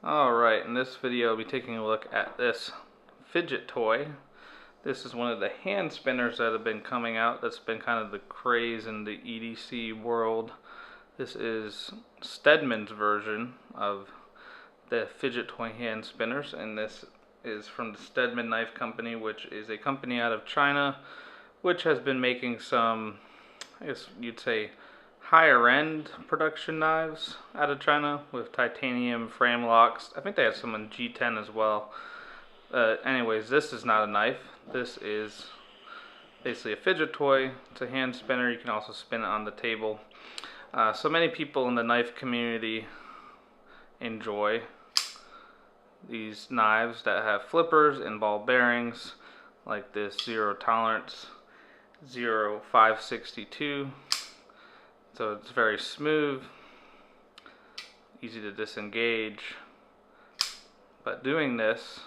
Alright, in this video I'll be taking a look at this fidget toy. This is one of the hand spinners that have been coming out. That's been kind of the craze in the EDC world. This is Stedemon's version of the fidget toy hand spinners, and this is from the Stedemon Knife Company, which is a company out of China, which has been making some, I guess you'd say, higher end production knives out of China with titanium frame locks. I think they have some in G10 as well. Anyways, this is not a knife. This is basically a fidget toy. It's a hand spinner. You can also spin it on the table. So many people in the knife community enjoy these knives that have flippers and ball bearings, like this zero tolerance 0562. So it's very smooth, easy to disengage, but doing this,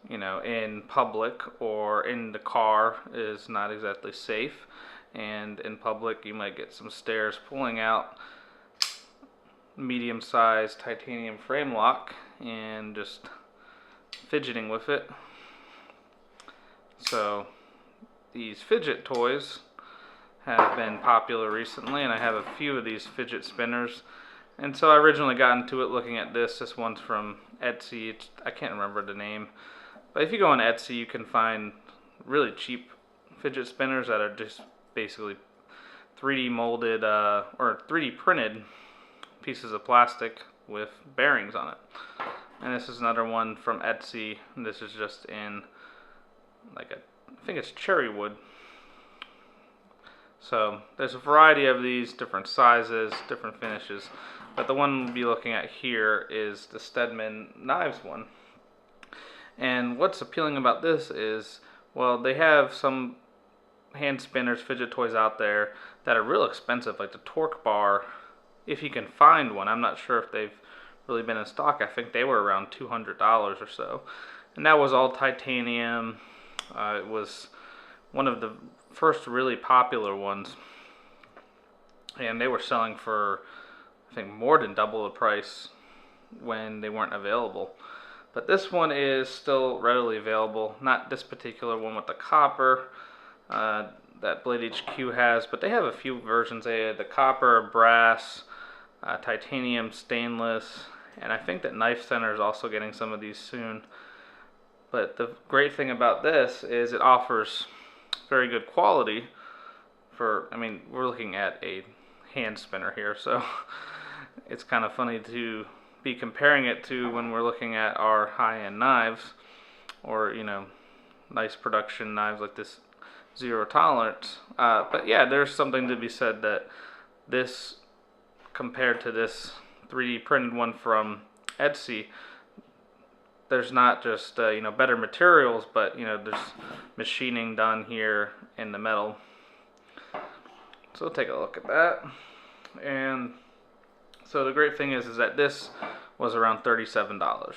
in public or in the car is not exactly safe, and in public you might get some stares pulling out medium-sized titanium frame lock and just fidgeting with it. So these fidget toys have been popular recently, and I have a few of these fidget spinners. And so I originally got into it looking at this. This one's from Etsy. I can't remember the name. But if you go on Etsy, you can find really cheap fidget spinners that are just basically 3D molded or 3D printed pieces of plastic with bearings on it. And this is another one from Etsy. This is just in I think it's cherry wood. So there's a variety of these, different sizes, different finishes, but the one we'll be looking at here is the Stedemon knives one. And what's appealing about this is, well, they have some hand spinners, fidget toys out there that are real expensive, like the torque bar, if you can find one. I'm not sure if they've really been in stock. I think they were around $200 or so, and that was all titanium. It was one of the first really popular ones, and they were selling for, I think, more than double the price when they weren't available. But this one is still readily available. Not this particular one with the copper that Blade HQ has, but they have a few versions. They had the copper, brass, titanium, stainless, and I think that Knife Center is also getting some of these soon. But the great thing about this is it offers very good quality for, we're looking at a hand spinner here, so it's kind of funny to be comparing it to when we're looking at our high-end knives, or nice production knives like this zero tolerance. But yeah, there's something to be said that this, compared to this 3D printed one from Etsy, there's not just better materials, but there's machining done here in the metal. So we'll take a look at that. And so the great thing is that this was around $37.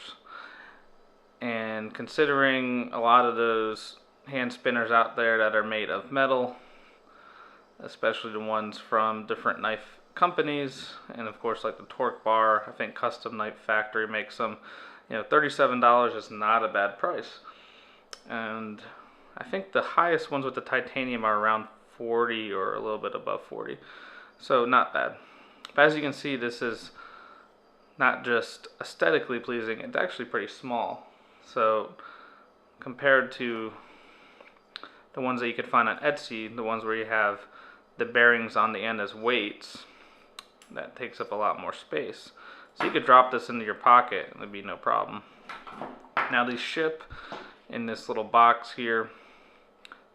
And considering a lot of those hand spinners out there that are made of metal, especially the ones from different knife companies, and of course like the torque bar, I think Custom Knife Factory makes some. $37 is not a bad price. And I think the highest ones with the titanium are around 40 or a little bit above 40. So not bad. But as you can see, this is not just aesthetically pleasing, it's actually pretty small. So compared to the ones that you could find on Etsy, the ones where you have the bearings on the end as weights, that takes up a lot more space. So you could drop this into your pocket and it'd be no problem. Now these ship in this little box here,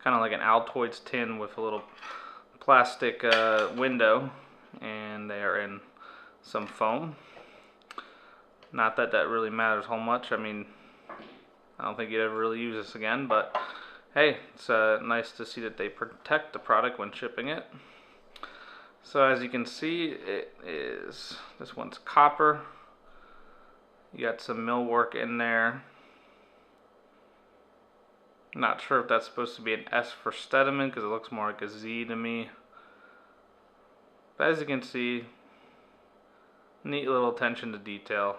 kind of like an Altoids tin with a little plastic window, and they are in some foam. Not that that really matters how much. I don't think you'd ever really use this again, but hey, it's nice to see that they protect the product when shipping it. So as you can see, this one's copper. You got some millwork in there. Not sure if that's supposed to be an S for Stedemon because it looks more like a Z to me. But as you can see, Neat little attention to detail.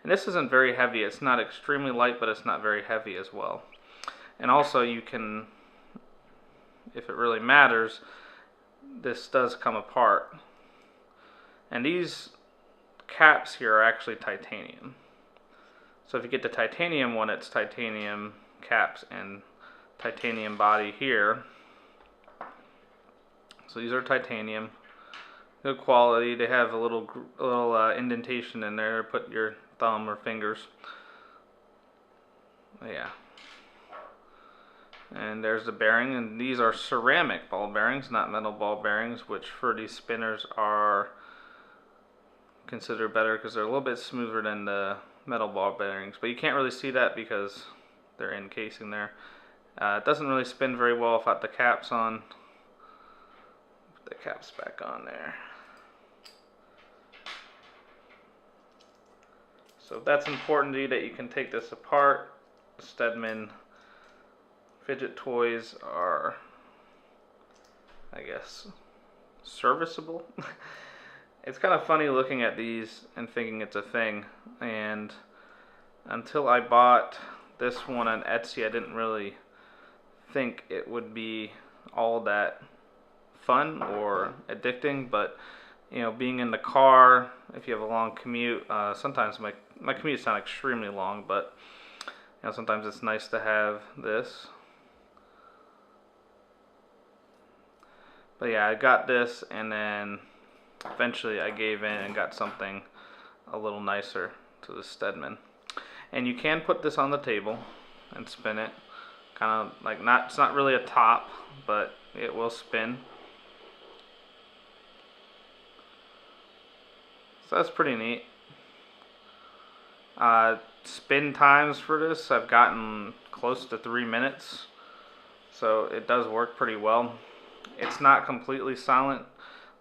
And this isn't very heavy. It's not extremely light, but it's not very heavy as well. And also you can, if it really matters, this does come apart. And these caps here are actually titanium. So if you get the titanium one, it's titanium caps and titanium body here. So these are titanium. Good quality. They have a little indentation in there to put your thumb or fingers. Yeah. And there's the bearing, and these are ceramic ball bearings, not metal ball bearings, which for these spinners are considered better because they're a little bit smoother than the metal ball bearings. But you can't really see that because they're encasing there. It doesn't really spin very well without the caps on. Put the caps back on there. So that's important to you, that you can take this apart. Stedman fidget toys are, I guess, serviceable. It's kind of funny looking at these and thinking it's a thing, and until I bought this one on Etsy, I didn't really think it would be all that fun or addicting. But you know, being in the car, if you have a long commute, sometimes my commutes not extremely long, but you know, sometimes it's nice to have this. But yeah, I got this, and then eventually I gave in and got something a little nicer to the Stedman. And you can put this on the table and spin it. Kind of like, it's not really a top, but it will spin. So that's pretty neat. Spin times for this, I've gotten close to 3 minutes. So it does work pretty well. It's not completely silent.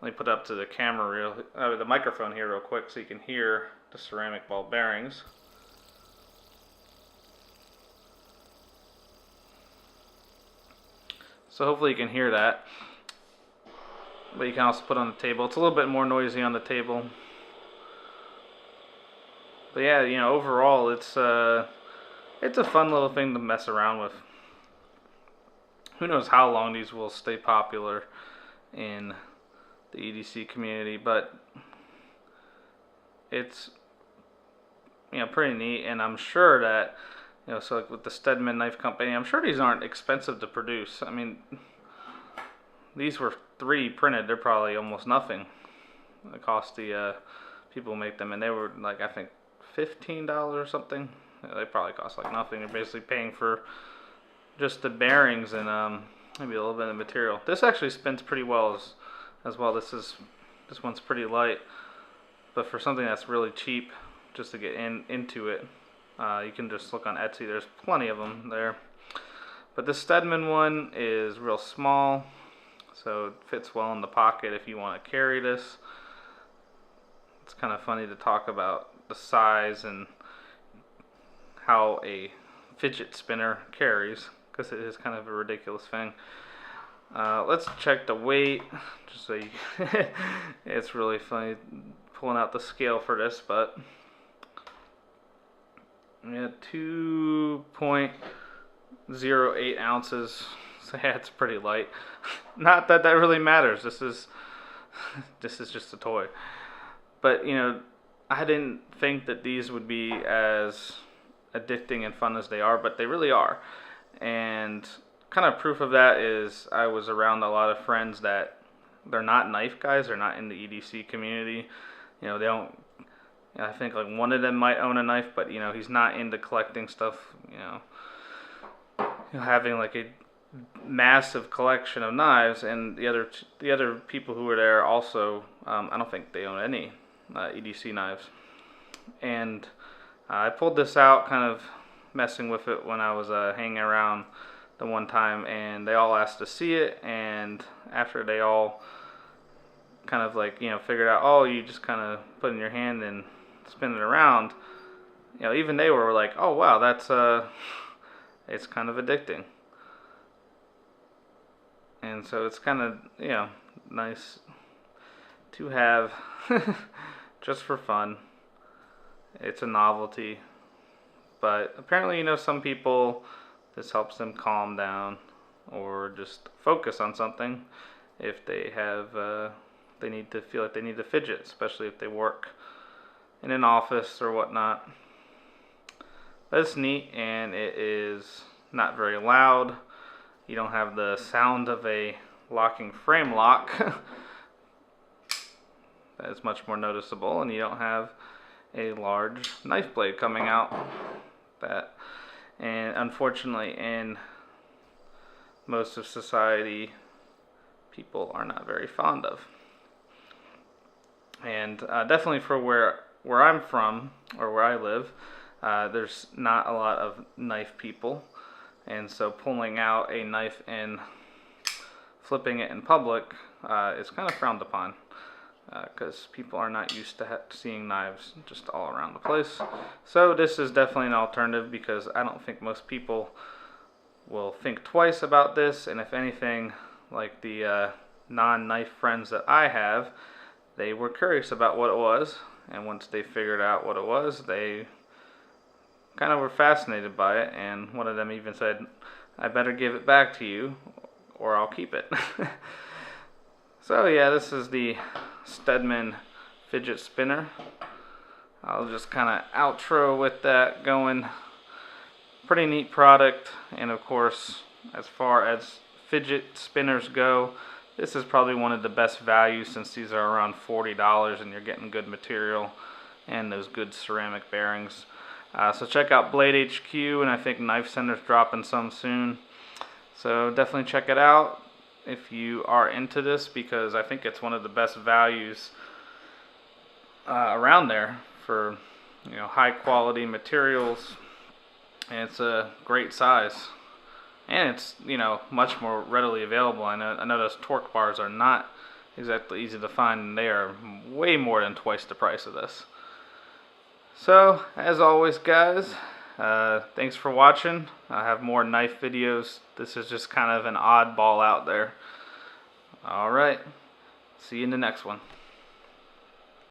Let me put it up to the camera, the microphone here real quick, so you can hear the ceramic ball bearings. So hopefully you can hear that. But you can also put it on the table. It's a little bit more noisy on the table. But yeah, you know, overall it's a fun little thing to mess around with. Who knows how long these will stay popular in the EDC community, but it's, you know, pretty neat. And I'm sure that, you know, so like with the Stedman Knife Company, I'm sure these aren't expensive to produce. I mean, these were 3D printed. They're probably almost nothing. It cost the people who make them, and they were like, I think $15 or something. They probably cost like nothing. You're basically paying for just the bearings and maybe a little bit of material. This actually spins pretty well as well. This one's pretty light, but for something that's really cheap, just to get into it, you can just look on Etsy. There's plenty of them there. But the Stedman one is real small, so it fits well in the pocket if you want to carry this. It's kind of funny to talk about the size and how a fidget spinner carries, because it is kind of a ridiculous thing. Let's check the weight, just so you it's really funny pulling out the scale for this, but yeah, 2.08 ounces. So yeah, it's pretty light. Not that that really matters. This is just a toy. But you know, I didn't think that these would be as addicting and fun as they are, but they really are. And kind of proof of that is I was around a lot of friends that they're not knife guys, they're not in the EDC community. You know, they don't, you know, I think like one of them might own a knife, but you know, he's not into collecting stuff, you know, having like a massive collection of knives. And the other people who were there also, I don't think they own any EDC knives. And I pulled this out, kind of messing with it when I was hanging around the one time, and they all asked to see it. And after they all kind of like, you know, figured out, oh, you just kind of put it in your hand and spin it around, you know, even they were like, oh wow, that's it's kind of addicting. And so it's kind of, you know, nice to have just for fun. It's a novelty. But apparently, some people, this helps them calm down or just focus on something if they have, they need to feel like they need to fidget, especially if they work in an office or whatnot. But it's neat, and it is not very loud. You don't have the sound of a locking frame lock. That is much more noticeable, and you don't have a large knife blade coming out. And unfortunately, in most of society, people are not very fond of. And definitely for where I'm from, or where I live, there's not a lot of knife people, and so pulling out a knife and flipping it in public is kind of frowned upon, because people are not used to seeing knives just all around the place. So this is definitely an alternative, because I don't think most people will think twice about this, and if anything, like the non-knife friends that I have, they were curious about what it was, and once they figured out what it was, they kind of were fascinated by it, and one of them even said, "I better give it back to you or I'll keep it." So yeah, this is the Stedemon fidget spinner. I'll just kind of outro with that going. Pretty neat product, and of course, as far as fidget spinners go, this is probably one of the best values, since these are around $40 and you're getting good material and those good ceramic bearings. So check out Blade HQ, and I think Knife Center's dropping some soon. So definitely check it out if you are into this, because I think it's one of the best values around there for high quality materials, and it's a great size, and it's much more readily available. I know those torque bars are not exactly easy to find, and they are way more than twice the price of this. So, as always, guys, thanks for watching. I have more knife videos. This is just kind of an oddball out there. Alright, see you in the next one.